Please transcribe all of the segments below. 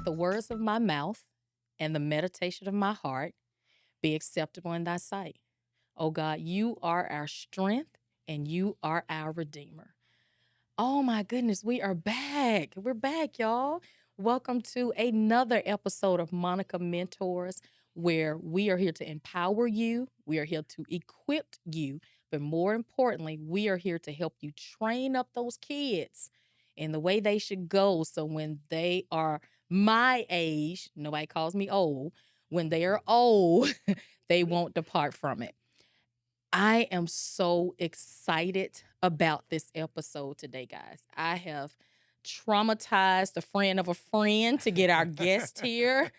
Let the words of my mouth and the meditation of my heart be acceptable in thy sight. Oh God, you are our strength and you are our redeemer. Oh my goodness, we are back. We're back, y'all. Welcome to another episode of Monica Mentors, where we are here to empower you, we are here to equip you, but more importantly, we are here to help you train up those kids in the way they should go. So when they are my age, nobody calls me old, when they are old, they won't depart from it. I am so excited about this episode today, guys. I have traumatized a friend of a friend to get our guest here.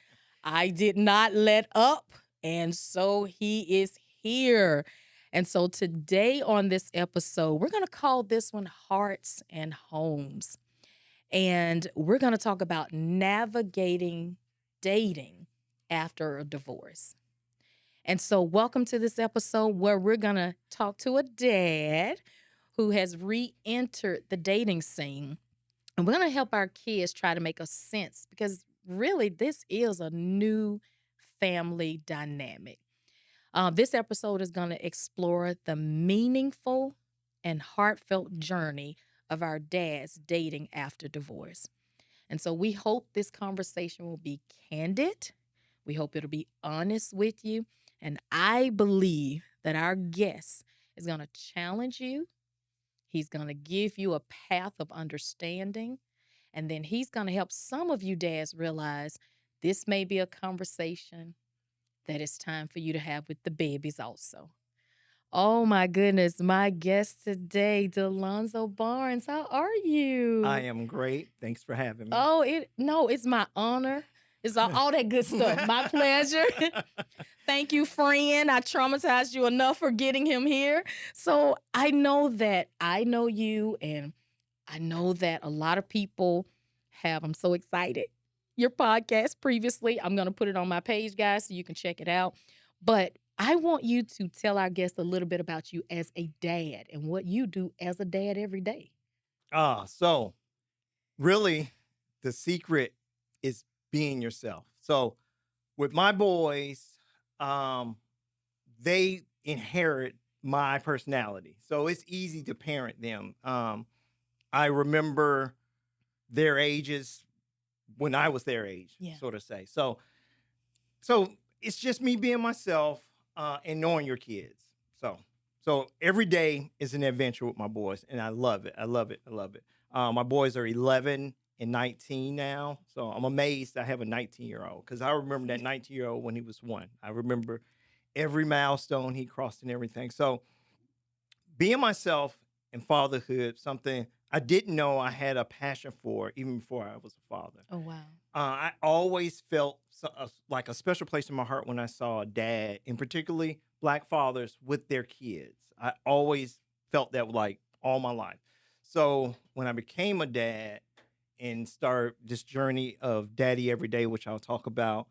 I did not let up, and so he is here. And so today on this episode, we're going to call this one Hearts and Homes. And we're going to talk about navigating dating after a divorce. And so, welcome to this episode where we're going to talk to a dad who has re entered the dating scene. And we're going to help our kids try to make a sense because really, this is a new family dynamic. This episode is going to explore the meaningful and heartfelt journey of our dads dating after divorce. And so, we hope this conversation will be candid. We hope it'll be honest with you. And I believe that our guest is going to challenge you. He's going to give you a path of understanding. And then he's going to help some of you dads realize this may be a conversation that it's time for you to have with the babies also. Oh my goodness, my guest today, Delonso Barnes. How are you? I am great. Thanks for having me. Oh, it's my honor. It's all that good stuff. My pleasure. Thank you, friend. I traumatized you enough for getting him here. So I know that I know you, and I know that a lot of people have. I'm so excited. Your podcast previously, I'm going to put it on my page, guys, so you can check it out. But I want you to tell our guests a little bit about you as a dad and what you do as a dad every day. So really the secret is being yourself. So with my boys, they inherit my personality. So it's easy to parent them. I remember their ages when I was their age, sort of say. So it's just me being myself and knowing your kids. So every day is an adventure with my boys, and I love it. I love it. I love it. My boys are 11 and 19 now, so I'm amazed I have a 19-year-old because I remember that 19-year-old when he was 1. I remember every milestone he crossed and everything. So being myself and fatherhood, something I didn't know I had a passion for even before I was a father. Oh, wow. I always felt like a special place in my heart when I saw a dad, and particularly Black fathers with their kids. I always felt that like all my life. So when I became a dad and started this journey of daddy every day, which I'll talk about,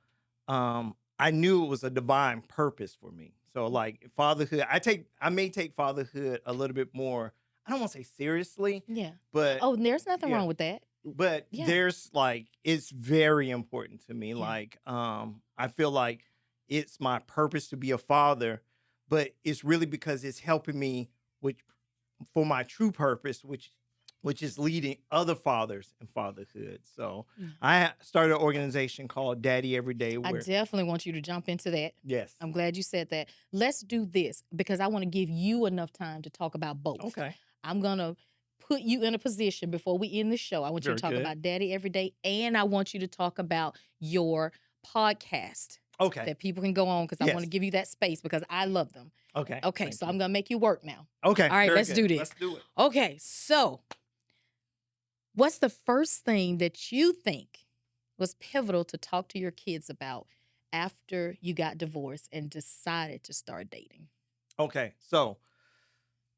I knew it was a divine purpose for me. So like fatherhood, I may take fatherhood a little bit more. I don't want to say seriously. Yeah. But there's nothing wrong with that. But there's like, it's very important to me. Yeah. Like, I feel like it's my purpose to be a father, but it's really because it's helping me for my true purpose, which is leading other fathers in fatherhood. So I started an organization called Daddy Every Day. I definitely want you to jump into that. Yes. I'm glad you said that. Let's do this because I want to give you enough time to talk about both. Okay. I'm going to put you in a position before we end the show. I want you to talk about Daddy Every Day, and I want you to talk about your podcast. Okay. That people can go on because I want to give you that space because I love them. Okay. Okay, so I'm going to make you work now. Okay. All right, let's do this. Let's do it. Okay, so what's the first thing that you think was pivotal to talk to your kids about after you got divorced and decided to start dating? Okay, so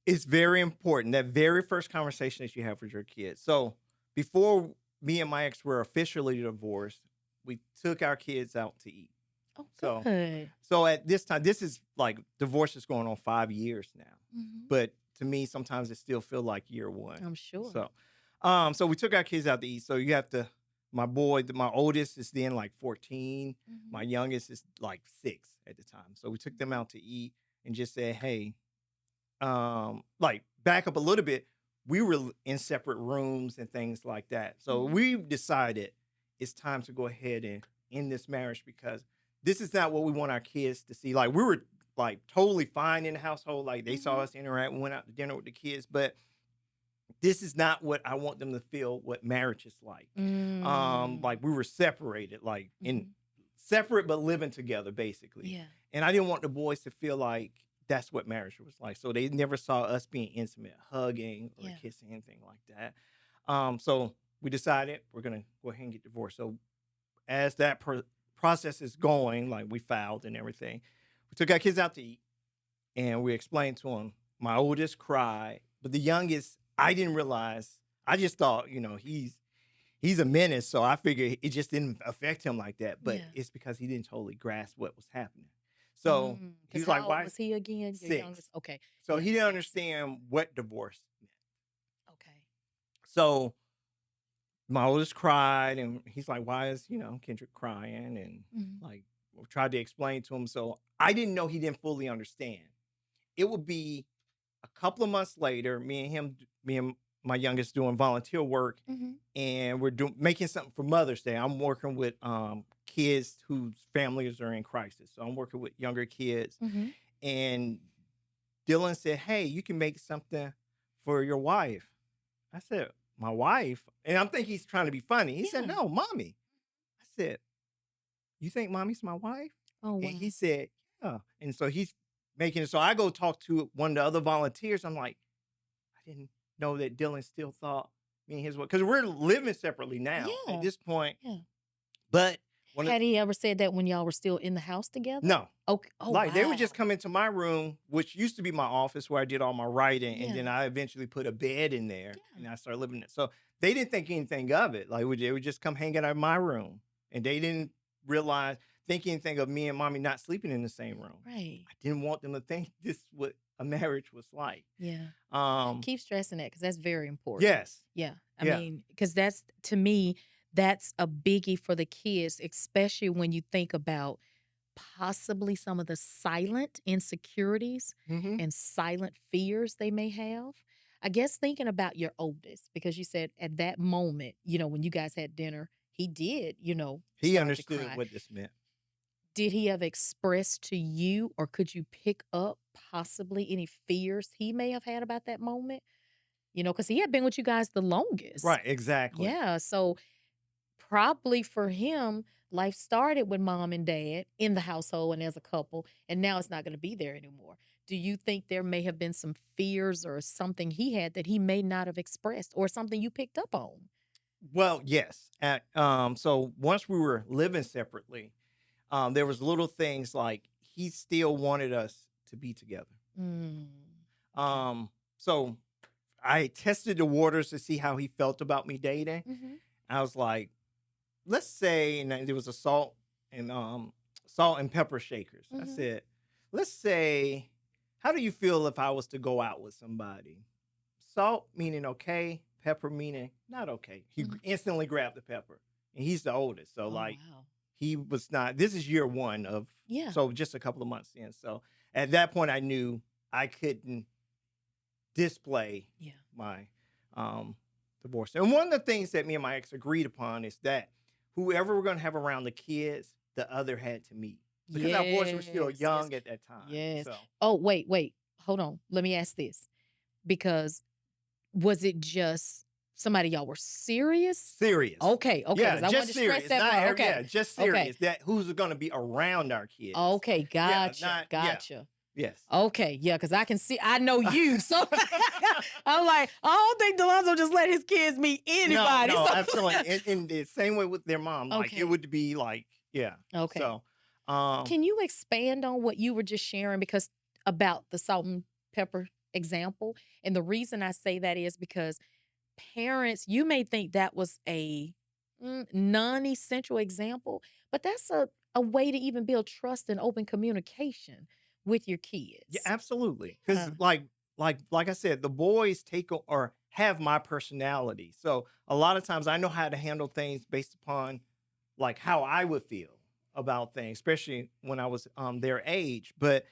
it's very important, that very first conversation that you have with your kids. So before me and my ex were officially divorced, we took our kids out to eat. Oh, good. So at this time, this is like divorce is going on 5 years now. Mm-hmm. But to me, sometimes it still feels like year one. I'm sure. So we took our kids out to eat. So you have to my oldest is then like 14. My youngest is like 6 at the time. So we took them out to eat and just said, hey, like back up a little bit. We were in separate rooms and things like that. So we decided it's time to go ahead and end this marriage because this is not what we want our kids to see. Like we were like totally fine in the household. Like they saw us interact, we went out to dinner with the kids, but this is not what I want them to feel what marriage is like. Like we were separated, like in separate but living together, basically. Yeah. And I didn't want the boys to feel like that's what marriage was like. So they never saw us being intimate, hugging or kissing, anything like that. So we decided we're gonna go ahead and get divorced. So as that process is going, like we filed and everything, we took our kids out to eat and we explained to them. My oldest cried, but the youngest, I didn't realize. I just thought, he's a menace, so I figured it just didn't affect him like that. But it's because he didn't totally grasp what was happening. So he was like, how "Why old was he again? Your 6?" youngest? Okay. So he didn't understand what divorce meant. Okay. So my oldest cried, and he's like, "Why is Kendrick crying?" And like we tried to explain to him. So I didn't know he didn't fully understand. It would be a couple of months later, me and my youngest doing volunteer work, and we're making something for Mother's Day. I'm working with kids whose families are in crisis. So I'm working with younger kids. And Dylan said, hey, you can make something for your wife. I said, my wife? And I'm thinking he's trying to be funny. He said, no, mommy. I said, you think mommy's my wife? Oh, wow. And he said, yeah. And so he's making it. So I go talk to one of the other volunteers. I'm like, I didn't know that Dylan still thought me and his wife, because we're living separately now at this point. Yeah. But had he ever said that when y'all were still in the house together? No. Okay. Oh, like they would wow. just come into my room, which used to be my office where I did all my writing, and then I eventually put a bed in there, and I started living there. So they didn't think anything of it. Like they would just come hang out in my room, and they didn't think anything of me and mommy not sleeping in the same room. Right. I didn't want them to think this is what a marriage was like. Yeah. Keep stressing that, because that's very important. Yes. Yeah. I mean, because that's, to me, that's a biggie for the kids, especially when you think about possibly some of the silent insecurities and silent fears they may have. I guess thinking about your oldest, because you said at that moment, when you guys had dinner, he did, he understood what this meant. Did he have expressed to you, or could you pick up possibly any fears he may have had about that moment? Because he had been with you guys the longest. Right, exactly. Yeah, so probably for him, life started with mom and dad in the household and as a couple, and now it's not going to be there anymore. Do you think there may have been some fears or something he had that he may not have expressed, or something you picked up on? Well, yes. So once we were living separately, there was little things like he still wanted us to be together. So I tested the waters to see how he felt about me dating. I was like, let's say, and there was a salt and pepper shakers. I said, let's say, how do you feel if I was to go out with somebody? Salt meaning okay, pepper meaning not okay. He instantly grabbed the pepper, and he's the oldest. So wow. He was not, this is year one of, so just a couple of months in. So at that point I knew I couldn't display my divorce. And one of the things that me and my ex agreed upon is that whoever we're going to have around the kids, the other had to meet. Because our boys were still young at that time. Yes. So. Oh, wait. Hold on. Let me ask this. Because was it just somebody y'all were serious? Serious. Okay. Yeah, I just serious. That okay. Yeah, just serious. Okay. That who's going to be around our kids. Okay, gotcha. Gotcha. Yes. Okay, yeah, because I know you. So I'm like, I don't think Delonso just let his kids meet anybody. No, absolutely. In the same way with their mom. Like, it would be like, yeah. Okay. So, can you expand on what you were just sharing? Because about the salt and pepper example. And the reason I say that is because parents, you may think that was a non-essential example, but that's a way to even build trust and open communication with your kids. Yeah, absolutely. Because like I said, the boys take or have my personality. So a lot of times I know how to handle things based upon like how I would feel about things, especially when I was their age. But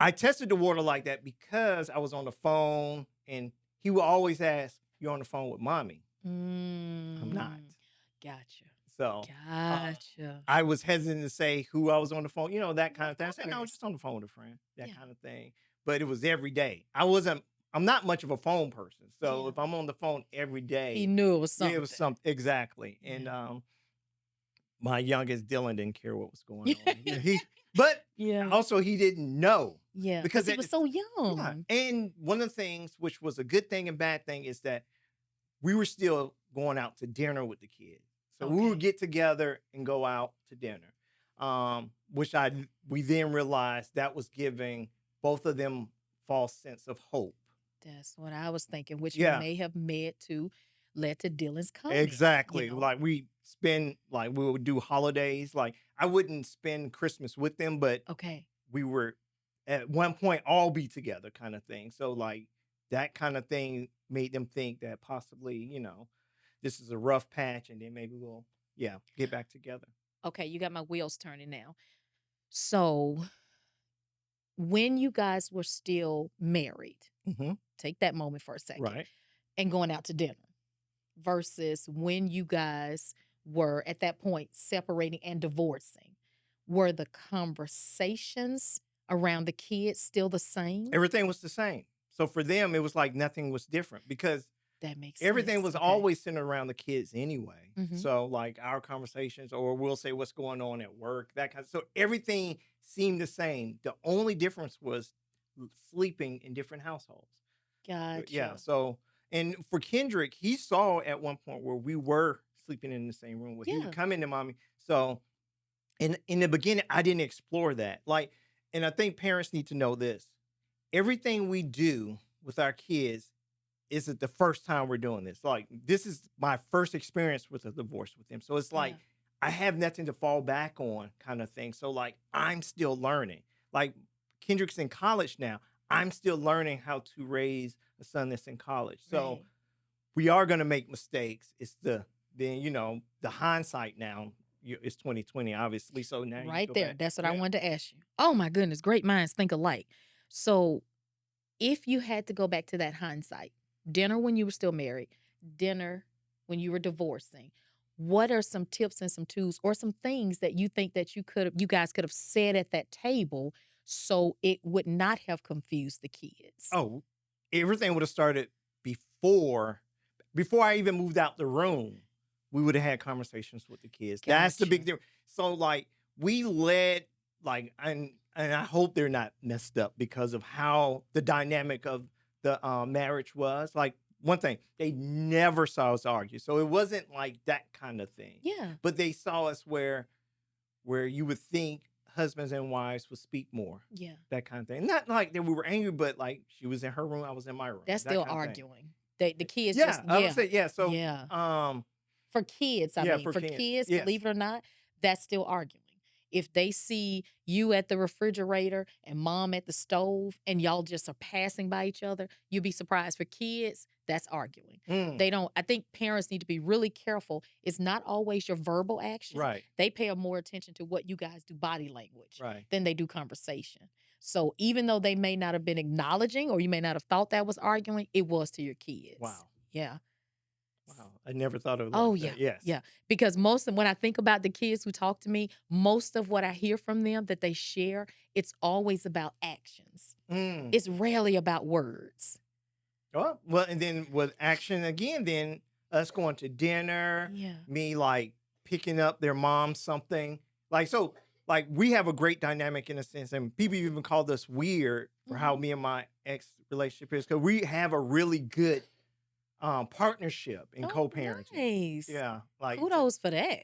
I tested the water like that because I was on the phone and he would always ask, "You're on the phone with mommy?" I'm not. Gotcha. So Gotcha. I was hesitant to say who I was on the phone, that kind of Of thing. I said, no, course. just on the phone with a friend, that Yeah. kind of thing. But it was every day. I'm not much of a phone person. So Yeah. if I'm on the phone every day, He knew it was yeah, something. it was something. Exactly. And Yeah. my youngest Dylan didn't care what was going on. But Yeah. also he didn't know. Yeah. Because Because he was so yeah. young. And one of the things, which was a good thing and bad thing, is that we were still going out to dinner with the kids. So we would get together and go out to dinner. Which we then realized that was giving both of them false sense of hope. That's what I was thinking, which Yeah. may have led to Dylan's comment. Exactly. Like we would do holidays. Like I wouldn't spend Christmas with them, but Okay. we were at one point all be together kind of thing. So like that kind of thing made them think that possibly, this is a rough patch and then maybe we'll get back together. Okay, you got my wheels turning now. So, when you guys were still married, Mm-hmm. take that moment for a second, Right. and going out to dinner versus when you guys were at that point separating and divorcing, were the conversations around the kids still the same? Everything was the same. So for them, it was like nothing was different because That makes everything sense. was Okay. always centered around the kids anyway. Mhm. So like our conversations, or we'll say what's going on at work, that kind of. So everything seemed the same. The only difference was sleeping in different households. Yeah. Gotcha. So and for Kendrick, he saw at one point where we were sleeping in the same room, where he Yeah. would come into mommy. So in the beginning, I didn't explore that. Like, and I think parents need to know this. Everything we do with our kids isn't the first time we're doing this. Like, this is my first experience with a divorce with him. So it's like Yeah. I have nothing to fall back on, kind of thing. So like I'm still learning. Like Kendrick's in college now. I'm still learning how to raise a son that's in college. So Right. we are going to make mistakes. It's the hindsight now. It's 2020, obviously. So now you Right go there. back. That's what I Yeah. wanted to ask you. Oh my goodness, great minds think alike. So, if you had to go back to that hindsight, dinner when you were still married, dinner when you were divorcing, what are some tips and some tools or some things that you think that you guys could have said at that table so it would not have confused the kids? Oh, everything would have started before I even moved out the room. We would have had conversations with the kids. That's the big Gotcha. difference. So like we led like and I hope they're not messed up because of how the dynamic of the marriage was. Like one thing, they never saw us argue. So it wasn't like that kind of thing. Yeah. But they saw us where you would think husbands and wives would speak more. Yeah. That kind of thing. Not like that we were angry, but like she was in her room, I was in my room. That's that still kind of thing. arguing. The kids Yeah, just I would say yeah. So yeah. For kids, I yeah, mean, for for kids. kids, Yes. believe it or not, that's still arguing. If they see you at the refrigerator and mom at the stove and y'all just are passing by each other, you'd be surprised. For kids, that's arguing. I think parents need to be really careful. It's not always your verbal action. Right. They pay more attention to what you guys do body language Right. than they do conversation. So even though they may not have been acknowledging or you may not have thought that was arguing, it was to your kids. Wow. Yeah. Wow. I never thought of it Oh like yeah, that. Yes. yeah. Because when I think about the kids who talk to me, most of what I hear from them that they share, it's always about actions. It's rarely about words. Oh, well, and then with action again, then us going to dinner, Yeah. me like picking up their mom something. Like so, like we have a great dynamic in a sense, and people even called us weird for how me and my ex relationship is because we have a really good partnership in co-parenting. Nice. Yeah, like Kudos for that.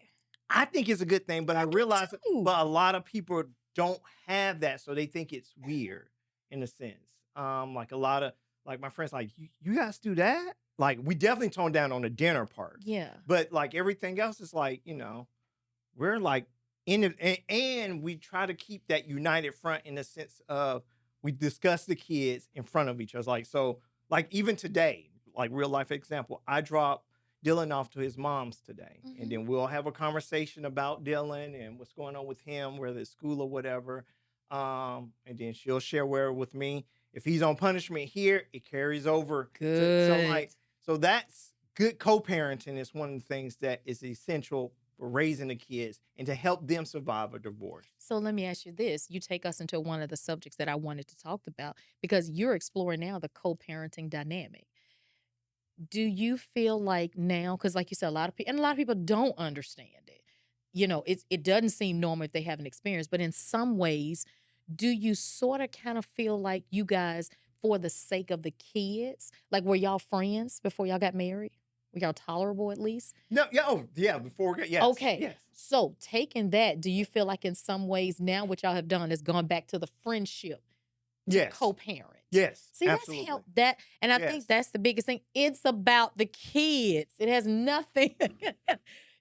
I think it's a good thing, but I realize, too. but a lot of people don't have that, so they think it's weird in a sense. Like a lot of like my friends, like you guys do that. Like we definitely toned down on the dinner part, Yeah. but like everything else is like we're like in it, and we try to keep that united front in the sense of we discuss the kids in front of each other. Like so, like even today, like real life example. I dropped Dylan off to his mom's today, and then we'll have a conversation about Dylan and what's going on with him, whether it's school or whatever. And then she'll share where with me. If he's on punishment here, it carries over. Good. So that's good co-parenting is one of the things that is essential for raising the kids and to help them survive a divorce. So let me ask you this. You take us into one of the subjects that I wanted to talk about because you're exploring now the co-parenting dynamic. Do you feel like now, because like you said, a lot of people don't understand it. You know, it doesn't seem normal if they haven't experienced, but in some ways, do you sort of kind of feel like you guys, for the sake of the kids, like were y'all friends before y'all got married? Were y'all tolerable at least? No, yeah, oh, yeah, before we yes. Okay. Yes. So taking that, do you feel like in some ways now what y'all have done has gone back to the friendship to Yes. co-parent? Yes. See, absolutely. that's helped that. And I Yes. think that's the biggest thing. It's about the kids. It has nothing.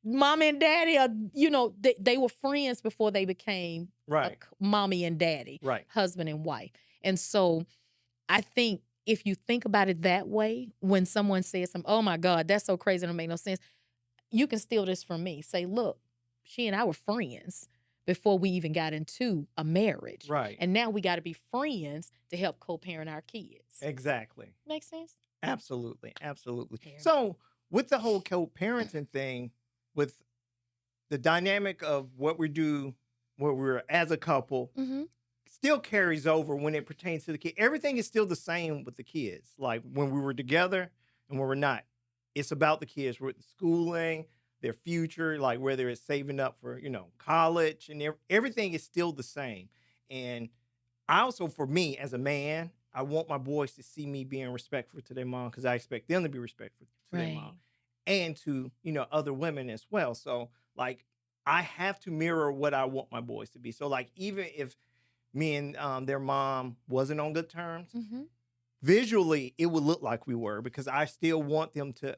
Mom and daddy are, they were friends before they became Right. mommy and daddy, Right. husband and wife. And so I think if you think about it that way, when someone says something, oh my God, that's so crazy, it don't make no sense. You can steal this from me. Say, look, she and I were friends before we even got into a marriage. Right. And now we got to be friends to help co-parent our kids. Exactly. Make sense? Absolutely. Absolutely. Yeah. So with the whole co-parenting thing, with the dynamic of what we do where we're as a couple, still carries over when it pertains to the kid. Everything is still the same with the kids. Like when we were together and when we're not. It's about the kids with schooling, their future, like whether it's saving up for, college, and everything is still the same. And I also, for me as a man, I want my boys to see me being respectful to their mom because I expect them to be respectful to their mom and to, other women as well. So like I have to mirror what I want my boys to be. So like even if me and their mom wasn't on good terms, visually it would look like we were because I still want them to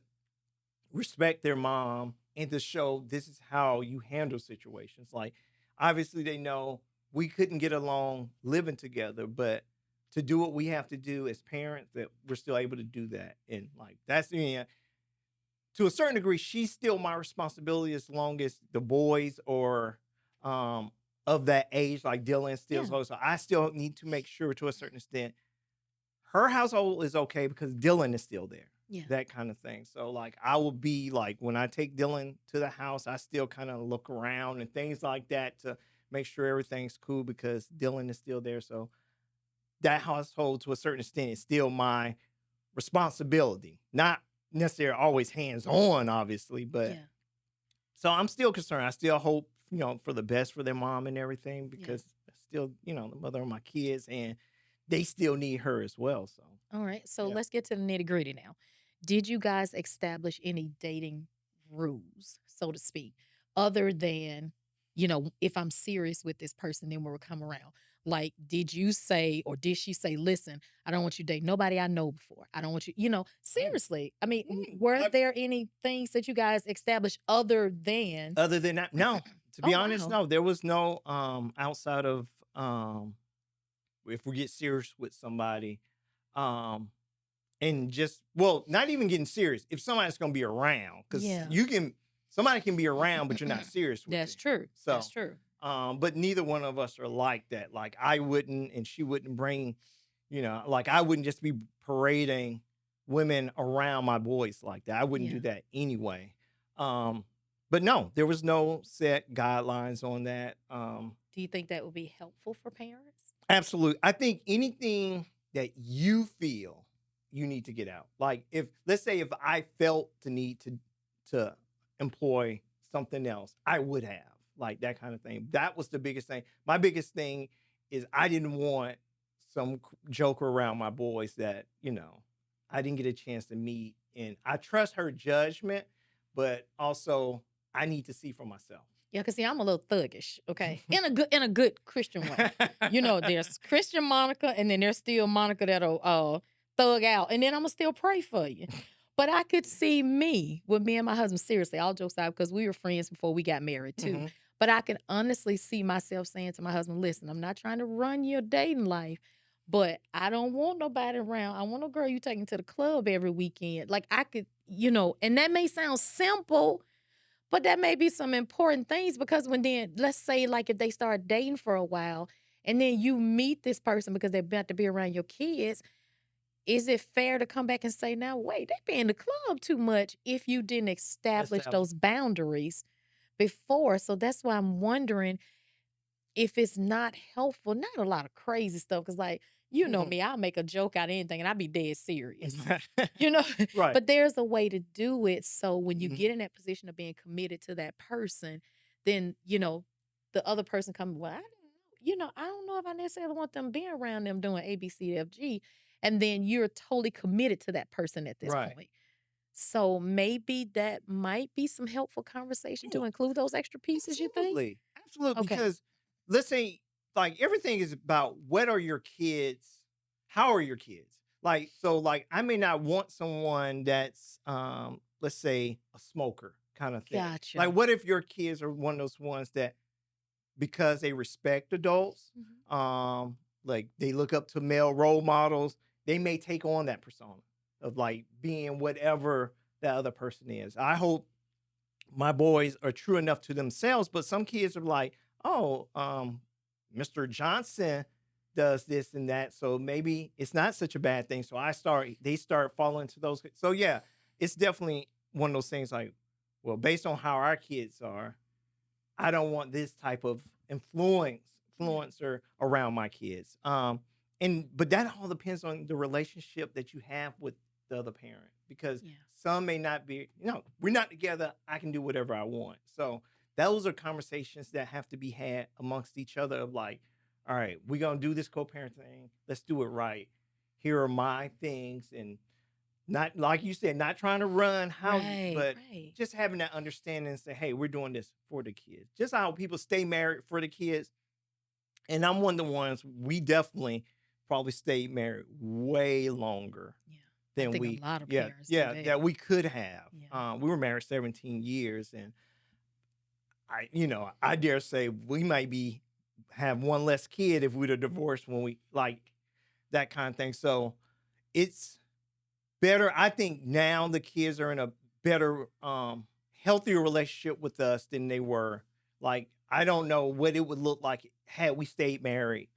respect their mom and to show this is how you handle situations. Like obviously they know we couldn't get along living together, but to do what we have to do as parents, that we're still able to do that. And like that's to a certain degree, she's still my responsibility as long as the boys are of that age, like Dylan still. Yeah. So I still need to make sure to a certain extent her household is okay because Dylan is still there. Yeah. That kind of thing. So like I will be like when I take Dylan to the house, I still kind of look around and things like that to make sure everything's cool because Dylan is still there. So that household to a certain extent is still my responsibility. Not necessarily always hands-on, obviously, but so I'm still concerned. I still hope, for the best for their mom and everything because that's still, the mother of my kids and they still need her as well. So all right. So let's get to the nitty-gritty now. Did you guys establish any dating rules, so to speak, other than, if I'm serious with this person, then we'll come around? Like, did you say, or did she say, listen, I don't want you to date nobody I know before. I don't want you, seriously. I mean, were there any things that you guys established other than that? No, to be honest, wow. no, there was no, outside of, if we get serious with somebody, and just, well, not even getting serious. If somebody's going to be around, because somebody can be around, but you're not serious with That's it. true. So, that's true. But neither one of us are like that. Like I wouldn't, and she wouldn't bring, like I wouldn't just be parading women around my boys like that. I wouldn't do that anyway. But no, there was no set guidelines on that. Do you think that would be helpful for parents? Absolutely. I think anything that you feel you need to get out. Like let's say if I felt the need to employ something else, I would have. Like that kind of thing. That was the biggest thing. My biggest thing is I didn't want some joker around my boys that, I didn't get a chance to meet. And I trust her judgment, but also I need to see for myself. Yeah, because see, I'm a little thuggish, okay? In a good Christian way. There's Christian Monica, and then there's still Monica that'll thug out, and then I'm gonna still pray for you. But I could see me with me and my husband, seriously, all jokes out, because we were friends before we got married too. But I can honestly see myself saying to my husband, listen, I'm not trying to run your dating life, But I don't want nobody around. I want a girl you taking to the club every weekend. Like I could, and that may sound simple, but that may be some important things because when then let's say like if they start dating for a while and then you meet this person because they're about to be around your kids, is it fair to come back and say, now wait, they be in the club too much if you didn't establish those boundaries before? So that's why I'm wondering if it's not helpful, not a lot of crazy stuff, because like, me, I'll make a joke out of anything and I'll be dead serious. You know, Right. but there's a way to do it. So when you Mhm. get in that position of being committed to that person, then, the other person comes, well, I don't know. I don't know if I necessarily want them being around them doing A, B, C, F, G. And then you're totally committed to that person at this Right. point. So maybe that might be some helpful conversation to Oh, include those extra pieces, you think? absolutely. Absolutely. Okay. Because let's say, like, everything is about what are your kids, how are your kids? Like, so, like, I may not want someone that's, let's say, a smoker kind of thing. Gotcha. Like, what if your kids are one of those ones that, because they respect adults, Mhm. like they look up to male role models, they may take on that persona of like being whatever that other person is. I hope my boys are true enough to themselves, but some kids are like, oh, Mr. Johnson does this and that, so maybe it's not such a bad thing. So they start falling into those. So yeah, it's definitely one of those things like, well, based on how our kids are, I don't want this type of Yeah. influencer around my kids. And but that all depends on the relationship that you have with the other parent because Yeah. some may not be, we're not together. I can do whatever I want. So those are conversations that have to be had amongst each other of like, all right, we're gonna do this co-parent thing. Let's do it right. Here are my things and not like you said, not trying to run houses, Right, but right. just having that understanding and say, hey, we're doing this for the kids. Just how people stay married for the kids. And I'm one of the ones we definitely probably stayed married way longer Yeah. I than think a we, lot of yeah, parents do yeah, that. that we could have. Yeah. We were married 17 years, and I dare say we might be have one less kid if we'd have divorced when we like that kind of thing. So it's better. I think now the kids are in a better, healthier relationship with us than they were. Like, I don't know what it would look like had we stayed married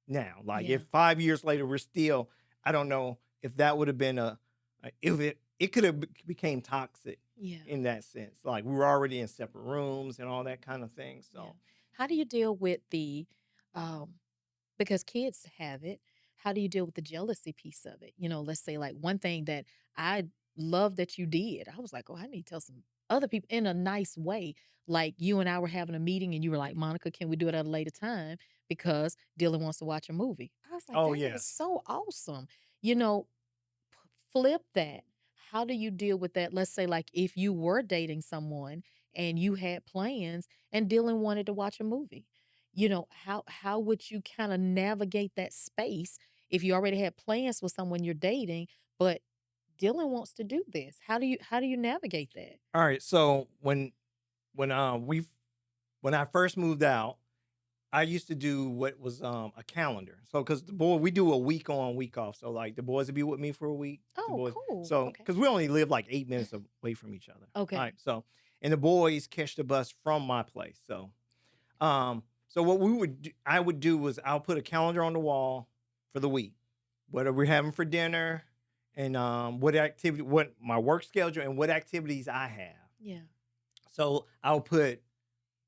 now. Like, Yeah. if 5 years later we're still, I don't know if that would have been if it could have became toxic Yeah. in that sense. Like, we were already in separate rooms and all that kind of thing. Yeah. So, How do you deal with the um because kids have it, how do you deal with the jealousy piece of it? Let's say like one thing that I love that you did. I was like, "Oh, I need to tell some other people in a nice way." Like you and I were having a meeting and you were like, "Monica, can we do it at a later time because Dylan wants to watch a movie?" I was like, oh "That is yes. so awesome." You know, Flip that. How do you deal with that? Let's say, like, if you were dating someone and you had plans and Dylan wanted to watch a movie, how would you kind of navigate that space if you already had plans with someone you're dating, but Dylan wants to do this? How do you navigate that? All right. So when when I first moved out, I used to do what was a calendar. So because the boy, we do a week on, week off. So like the boys would be with me for a week. The Oh, boys, cool. so Okay. because we only live like 8 minutes away from each other. All right. Okay. So and the boys catch the bus from my place. So what I would do was I'll put a calendar on the wall for the week. What are we having for dinner? And what my work schedule and what activities I have. Yeah. So I'll put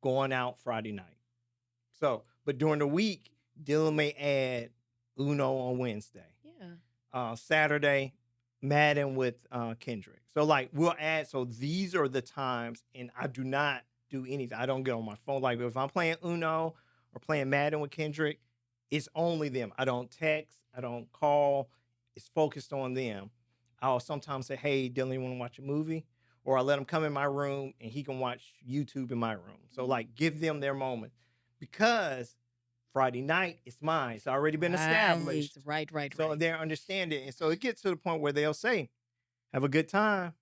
going out Friday night. So, but during the week, Dylan may add Uno on Wednesday. Yeah. Saturday, Madden with Kendrick. So like we'll add. So these are the times, and I do not do anything. I don't get on my phone. Like if I'm playing Uno or playing Madden with Kendrick, it's only them. I don't text. I don't call. It's focused on them. I'll sometimes say, "Hey, Dylan, you want to watch a movie?" Or I let him come in my room and he can watch YouTube in my room. So Mhm. like give them their moment because Friday night it's mine. It's already been Right. established. Right. Right. So Right. they're understanding. And so it gets to the point where they'll say, have a good time.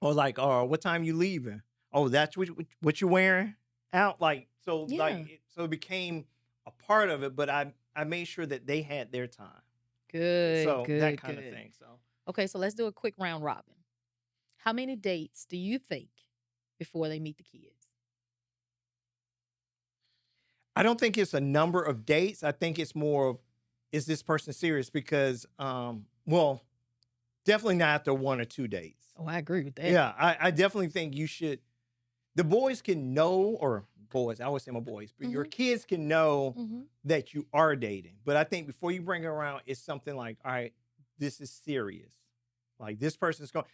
Or like, oh, what time you leaving? Oh, that's what you wearing out? Like, so like Yeah. so it became a part of it, but I made sure that they had their time. Good, So that good, kind of good. thing. So Okay, so let's do a quick round robin. How many dates do you think before they meet the kids? I don't think it's a number of dates. I think it's more of, is this person serious? Because well, definitely not after 1 or 2 dates. Oh, I agree with that. Yeah, I definitely think you should. The boys can know, or boys, I always say my boys, but your kids can know that you are dating. But I think before you bring it around, it's something like, all right, this is serious. Like this person's going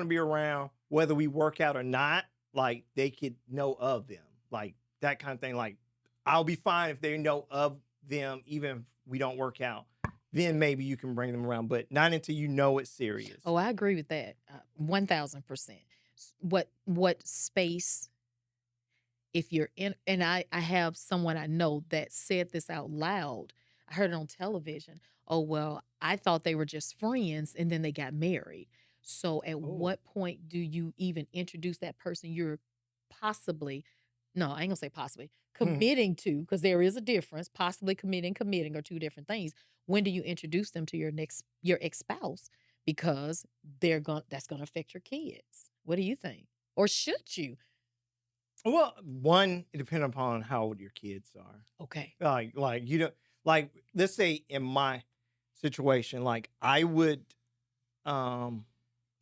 to be around whether we work out or not. Like they could know of them, like that kind of thing. Like I'll be fine if they know of them, even if we don't work out. Then maybe you can bring them around, but not until you know it's serious. Oh, I agree with that. 1000%. What space, if you're in, and I have someone I know that said this out loud. I heard it on television. Oh, well, I thought they were just friends and then they got married. So at what point do you even introduce that person you're possibly, no, I ain't gonna say possibly, committing to, because there is a difference. Possibly committing are two different things. When do you introduce them to your ex-spouse? Because that's gonna affect your kids. What do you think? Or should you? Well, one, it depends upon how old your kids are. Okay. Like you don't, like, let's say in my situation, like I would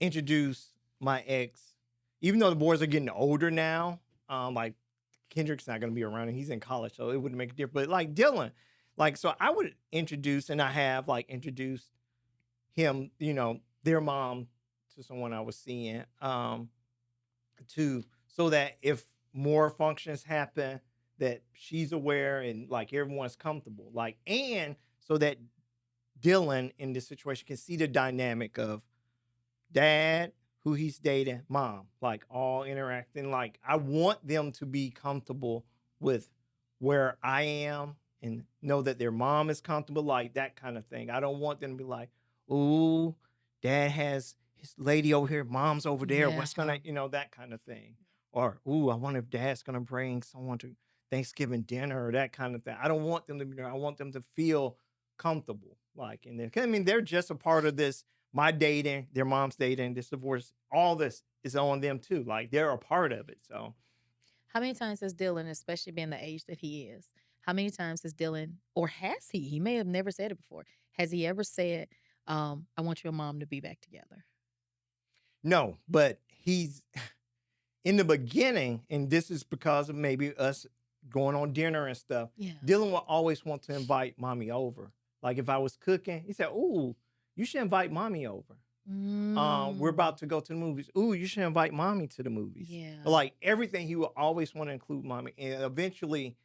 introduce my ex, even though the boys are getting older now. Like Kendrick's not gonna be around and he's in college, so it wouldn't make a difference. But like Dylan, like, so I would introduce, and I have like introduced him, their mom to someone I was seeing, to, so that if more functions happen, that she's aware and like everyone's comfortable, like, and so that Dylan in this situation can see the dynamic of dad, who he's dating, mom, like all interacting. Like I want them to be comfortable with where I am and know that their mom is comfortable, like that kind of thing. I don't want them to be like, ooh, dad has his lady over here, mom's over there. What's gonna, that kind of thing. Or, ooh, I wonder if dad's gonna bring someone to Thanksgiving dinner or that kind of thing. I don't want them to be there. I want them to feel comfortable. Like, and I mean, they're just a part of this. My dating, their mom's dating, this divorce, all this is on them too. Like they're a part of it. So, how many times has Dylan, especially being the age that he is, how many times has Dylan, or has he? He may have never said it before. Has he ever said, "I want your mom to be back together"? No, but he's in the beginning, and this is because of maybe us going on dinner and stuff. Yeah. Dylan will always want to invite mommy over. Like if I was cooking, he said, "Ooh, you should invite mommy over." We're about to go to the movies. Ooh, you should invite mommy to the movies. Yeah. Like everything, he will always want to include mommy. And eventually,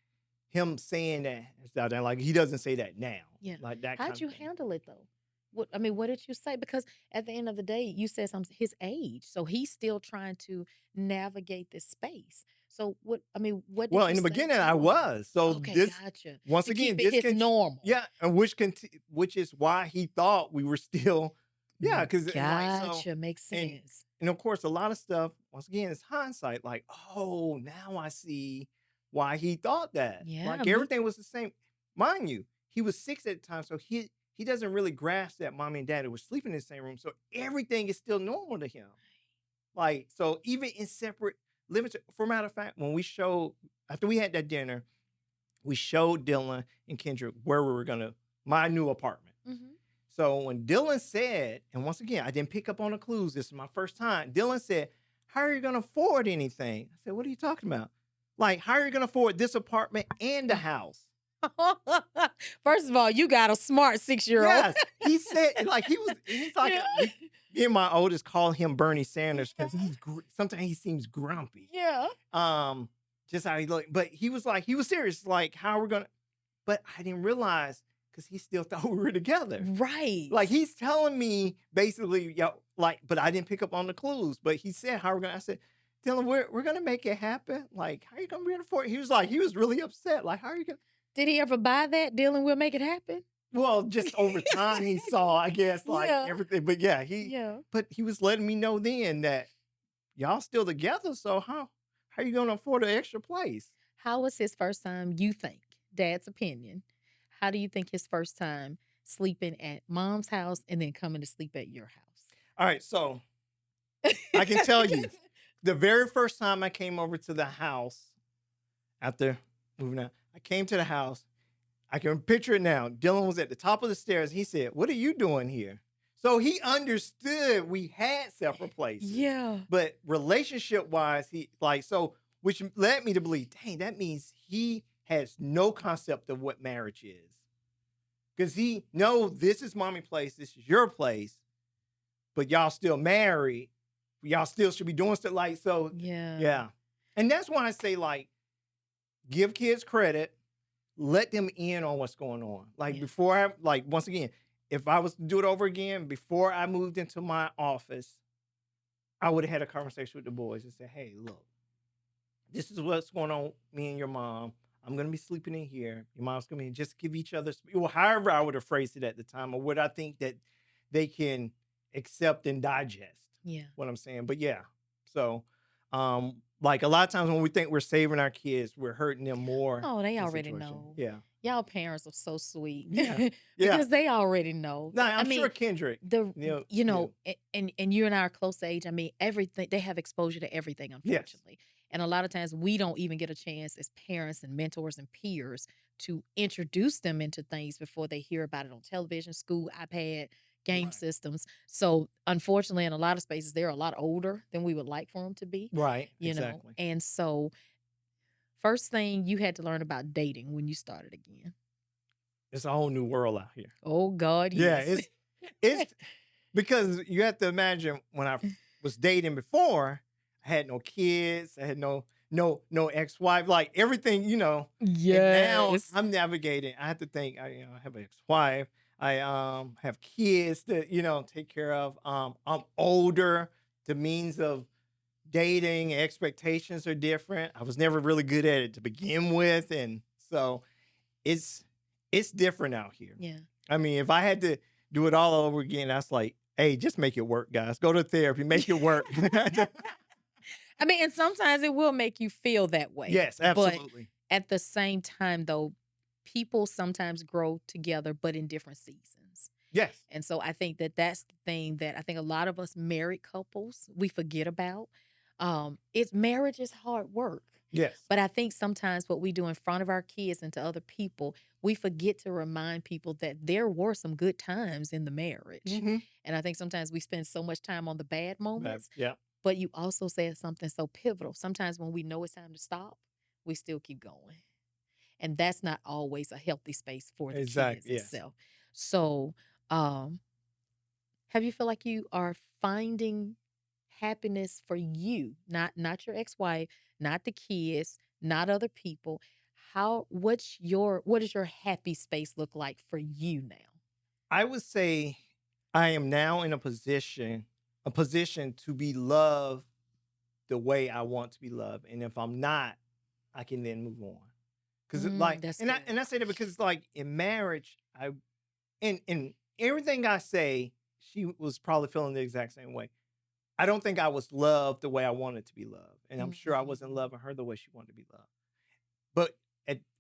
him saying that, like he doesn't say that now. Yeah. Like that. How'd you handle it though? What did you say? Because at the end of the day, you said something his age, so he's still trying to navigate this space. So what? What? Did Well, you in the say beginning, to I him? was. So Okay, this, gotcha. once To again, keep it his normal. Yeah, and which is why he thought we were still, yeah, because Gotcha, like, so, makes sense. and of course, a lot of stuff, once again, is hindsight. Like, oh, now I see why he thought that. Yeah, Like everything was the same. Mind you, he was 6 at the time, so he doesn't really grasp that mommy and daddy were sleeping in the same room. So everything is still normal to him. Like, so even in separate living, for a matter of fact, when we showed, after we had that dinner, we showed Dylan and Kendrick where we were my new apartment. So when Dylan said, and once again, I didn't pick up on the clues. This is my first time. Dylan said, "How are you going to afford anything?" I said, "What are you talking about? Like, how are you going to afford this apartment and the house?" First of all, you got a smart 6-year-old. Yes, he said, like he's like, me and my oldest call him Bernie Sanders because sometimes he seems grumpy. Yeah. Just how he looked, but he was serious. Like, how we're gonna? But I didn't realize because he still thought we were together. Right. Like he's telling me basically, but I didn't pick up on the clues. But he said, "How we're gonna?" I said, "Dylan, we're gonna make it happen. Like, how are you gonna be able to afford it?" He was really upset. Like, how are you gonna? Did he ever buy that? Dylan will make it happen. Well, just over time he saw, I guess, like everything. But yeah, but he was letting me know then that y'all still together. So how are you gonna afford an extra place? How was his first time, you think? Dad's opinion. how do you think his first time sleeping at mom's house and then coming to sleep at your house? All right, so I can tell you, the very first time I came over to the house after moving out, I came to the house. I can picture it now. Dylan was at the top of the stairs. He said, "What are you doing here?" So he understood we had separate places. Yeah. But relationship wise, which led me to believe, dang, that means he has no concept of what marriage is. Because this is mommy place, this is your place, but y'all still married. Y'all still should be doing stuff yeah. And that's why I say, give kids credit, let them in on what's going on. Before once again, if I was to do it over again, before I moved into my office, I would have had a conversation with the boys and said, "Hey, look, this is what's going on with me and your mom. I'm going to be sleeping in here. Your mom's going to be, just give each other, however I would have phrased it at the time, or what I think that they can accept and digest." Yeah. What I'm saying. But yeah. So, a lot of times when we think we're saving our kids, we're hurting them more. Oh, they already know. Yeah. Y'all parents are so sweet. Yeah. Because they already know. No, I'm sure Kendrick. And you and I are close age. I mean, everything, they have exposure to everything, unfortunately. Yes. And a lot of times we don't even get a chance as parents and mentors and peers to introduce them into things before they hear about it on television, school, iPad, game systems. So unfortunately, in a lot of spaces, they're a lot older than we would like for them to be. Right. You exactly. know, and so first thing you had to learn about dating when you started again. It's a whole new world out here. Oh God, yes. Yeah, it's because you have to imagine when I was dating before, I had no kids, I had no ex-wife, everything, Yes. And now I'm navigating. I have to think. I have an ex-wife. I have kids to take care of. I'm older. The means of dating expectations are different. I was never really good at it to begin with, and so it's different out here. Yeah. I mean, if I had to do it all over again, that's hey, just make it work, guys. Go to therapy, make it work. I mean, and sometimes it will make you feel that way. Yes, absolutely. But at the same time, though, people sometimes grow together, but in different seasons. Yes. And so I think that that's the thing that I think a lot of us married couples, we forget about. Marriage is hard work. Yes. But I think sometimes what we do in front of our kids and to other people, we forget to remind people that there were some good times in the marriage. Mm-hmm. And I think sometimes we spend so much time on the bad moments. Yeah. But you also said something so pivotal. Sometimes when we know it's time to stop, we still keep going. And that's not always a healthy space for the kids itself. So, have you feel like you are finding happiness for you, not your ex-wife, not the kids, not other people? What does your happy space look like for you now? I would say I am now in a position to be loved the way I want to be loved, and if I'm not, I can then move on. Because I say that because in marriage, in everything I say, she was probably feeling the exact same way. I don't think I was loved the way I wanted to be loved, and I'm sure I wasn't loving her the way she wanted to be loved. But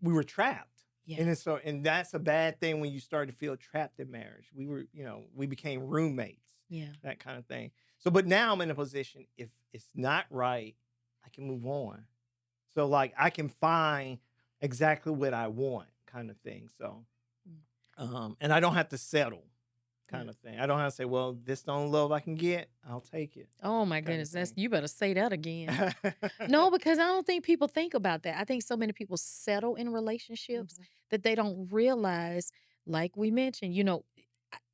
we were trapped, and that's a bad thing when you start to feel trapped in marriage. We were, we became roommates, that kind of thing. So, but now I'm in a position, if it's not right, I can move on. So, I can find exactly what I want, kind of thing. So, and I don't have to settle, kind of thing. I don't have to say, well, this the only love I can get, I'll take it. Oh my goodness, you better say that again. No, because I don't think people think about that. I think so many people settle in relationships that they don't realize, like we mentioned,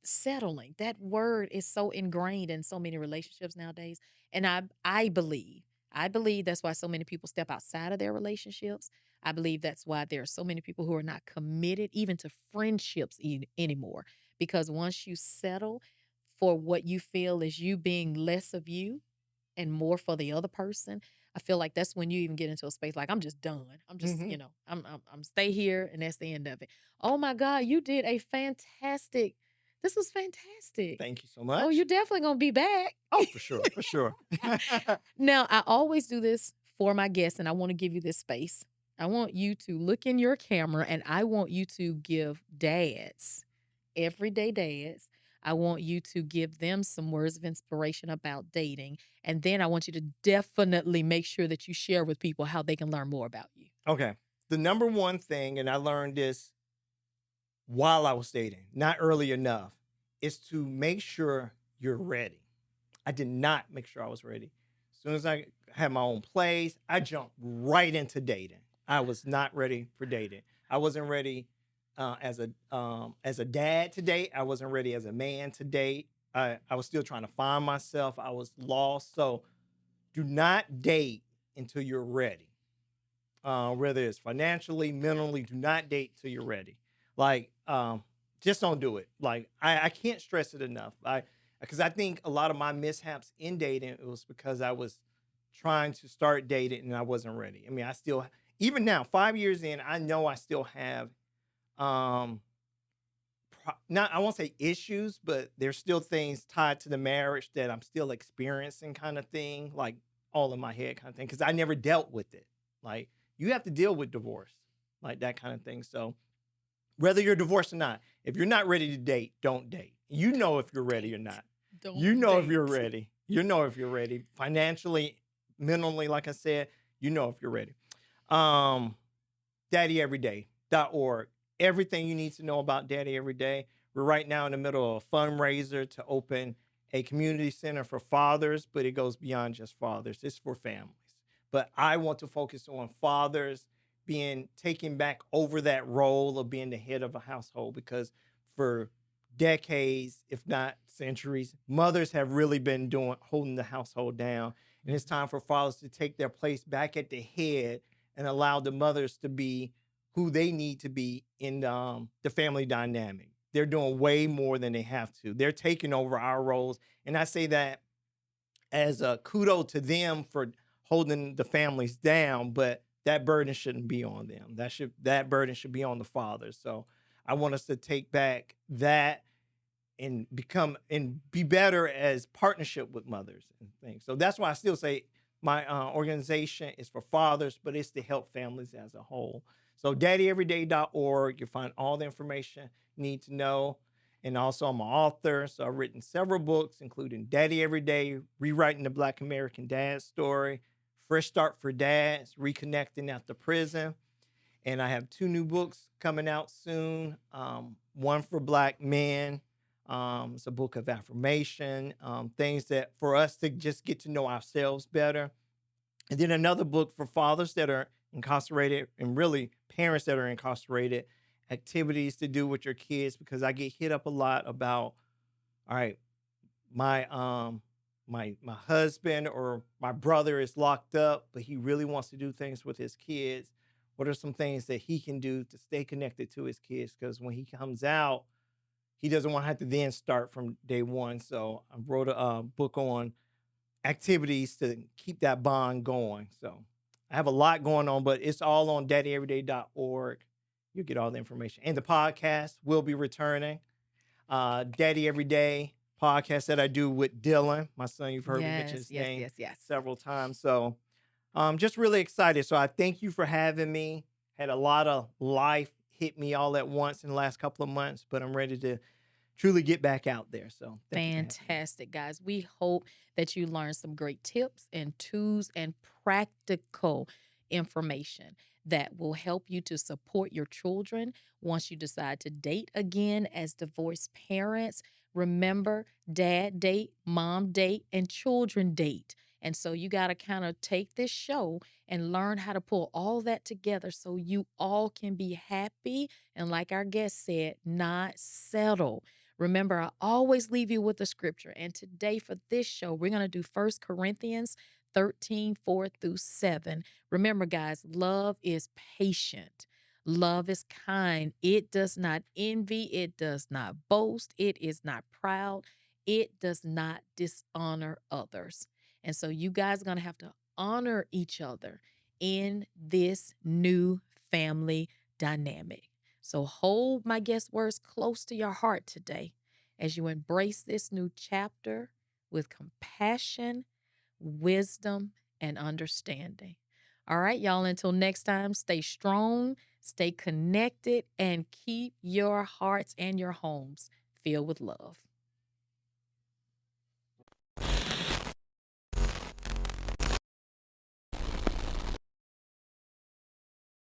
settling. That word is so ingrained in so many relationships nowadays. And I believe that's why so many people step outside of their relationships. I believe that's why there are so many people who are not committed even to friendships anymore. Because once you settle for what you feel is you being less of you and more for the other person, I feel like that's when you even get into a space like, I'm just done. I'm just, I'm stay here and that's the end of it. Oh my God, you did this was fantastic. Thank you so much. Oh, you're definitely going to be back. Oh, for sure. For sure. Now, I always do this for my guests, and I want to give you this space. I want you to look in your camera and I want you to give dads, everyday dads, I want you to give them some words of inspiration about dating. And then I want you to definitely make sure that you share with people how they can learn more about you. Okay. The number one thing, and I learned this while I was dating, not early enough, is to make sure you're ready. I did not make sure I was ready. As soon as I had my own place, I jumped right into dating. I was not ready for dating. I wasn't ready as a dad to date. I wasn't ready as a man to date. I was still trying to find myself. I was lost. So do not date until you're ready. Whether it's financially, mentally, do not date till you're ready. Like, just don't do it. Like, I can't stress it enough. Because I think a lot of my mishaps in dating it was because I was trying to start dating and I wasn't ready. I mean, I still, even now, 5 years in, I know I still have, um, not, I won't say issues, but there's still things tied to the marriage that I'm still experiencing, kind of thing, like all in my head, kind of thing, because I never dealt with it. Like, you have to deal with divorce, like that kind of thing. So, whether you're divorced or not, if you're not ready to date, don't date. You know if you're ready or not. Don't You know if you're date. ready. You know if you're ready financially, mentally. Like I said, you know if you're ready. Um, daddyeveryday.org. Everything you need to know about Daddy Every Day. We're right now in the middle of a fundraiser to open a community center for fathers, but it goes beyond just fathers. It's for families. But I want to focus on fathers being taken back over that role of being the head of a household because for decades, if not centuries, mothers have really been doing holding the household down. And it's time for fathers to take their place back at the head and allow the mothers to be who they need to be in the family dynamic. They're doing way more than they have to. They're taking over our roles. And I say that as a kudo to them for holding the families down, but that burden shouldn't be on them. That burden should be on the fathers. So I want us to take back that and become and be better as partnership with mothers and things. So that's why I still say my organization is for fathers, but it's to help families as a whole. So daddyeveryday.org, you'll find all the information you need to know. And also I'm an author, so I've written several books, including Daddy Every Day, Rewriting the Black American Dad Story, Fresh Start for Dads, Reconnecting After Prison. And I have two new books coming out soon. One for Black men. It's a book of affirmation, things that for us to just get to know ourselves better. And then another book for fathers that are incarcerated and really parents that are incarcerated, activities to do with your kids, because I get hit up a lot about, all right, my my husband or my brother is locked up, but he really wants to do things with his kids. What are some things that he can do to stay connected to his kids? Because when he comes out, he doesn't want to have to then start from day one. So I wrote a book on activities to keep that bond going. So I have a lot going on, but it's all on daddyeveryday.org. You'll get all the information. And the podcast will be returning. Daddy Every Day podcast that I do with Dylan, my son. You've heard me mention his name Yes. several times. So just really excited. So I thank you for having me. Had a lot of life hit me all at once in the last couple of months, but I'm ready to truly get back out there. So thank you for having me. Fantastic, guys. We hope that you learned some great tips and tools and practical information that will help you to support your children once you decide to date again as divorced parents. Remember, dad date, mom date, and children date. And so you got to kind of take this show and learn how to pull all that together so you all can be happy. And like our guest said, not settle. Remember, I always leave you with a scripture. And today for this show, we're going to do 1 Corinthians 13, 4 through 7. Remember, guys, love is patient. Love is kind. It does not envy. It does not boast. It is not proud. It does not dishonor others. And so you guys are going to have to honor each other in this new family dynamic. So hold my guest words close to your heart today as you embrace this new chapter with compassion, wisdom, and understanding. All right, y'all, until next time, stay strong, stay connected, and keep your hearts and your homes filled with love.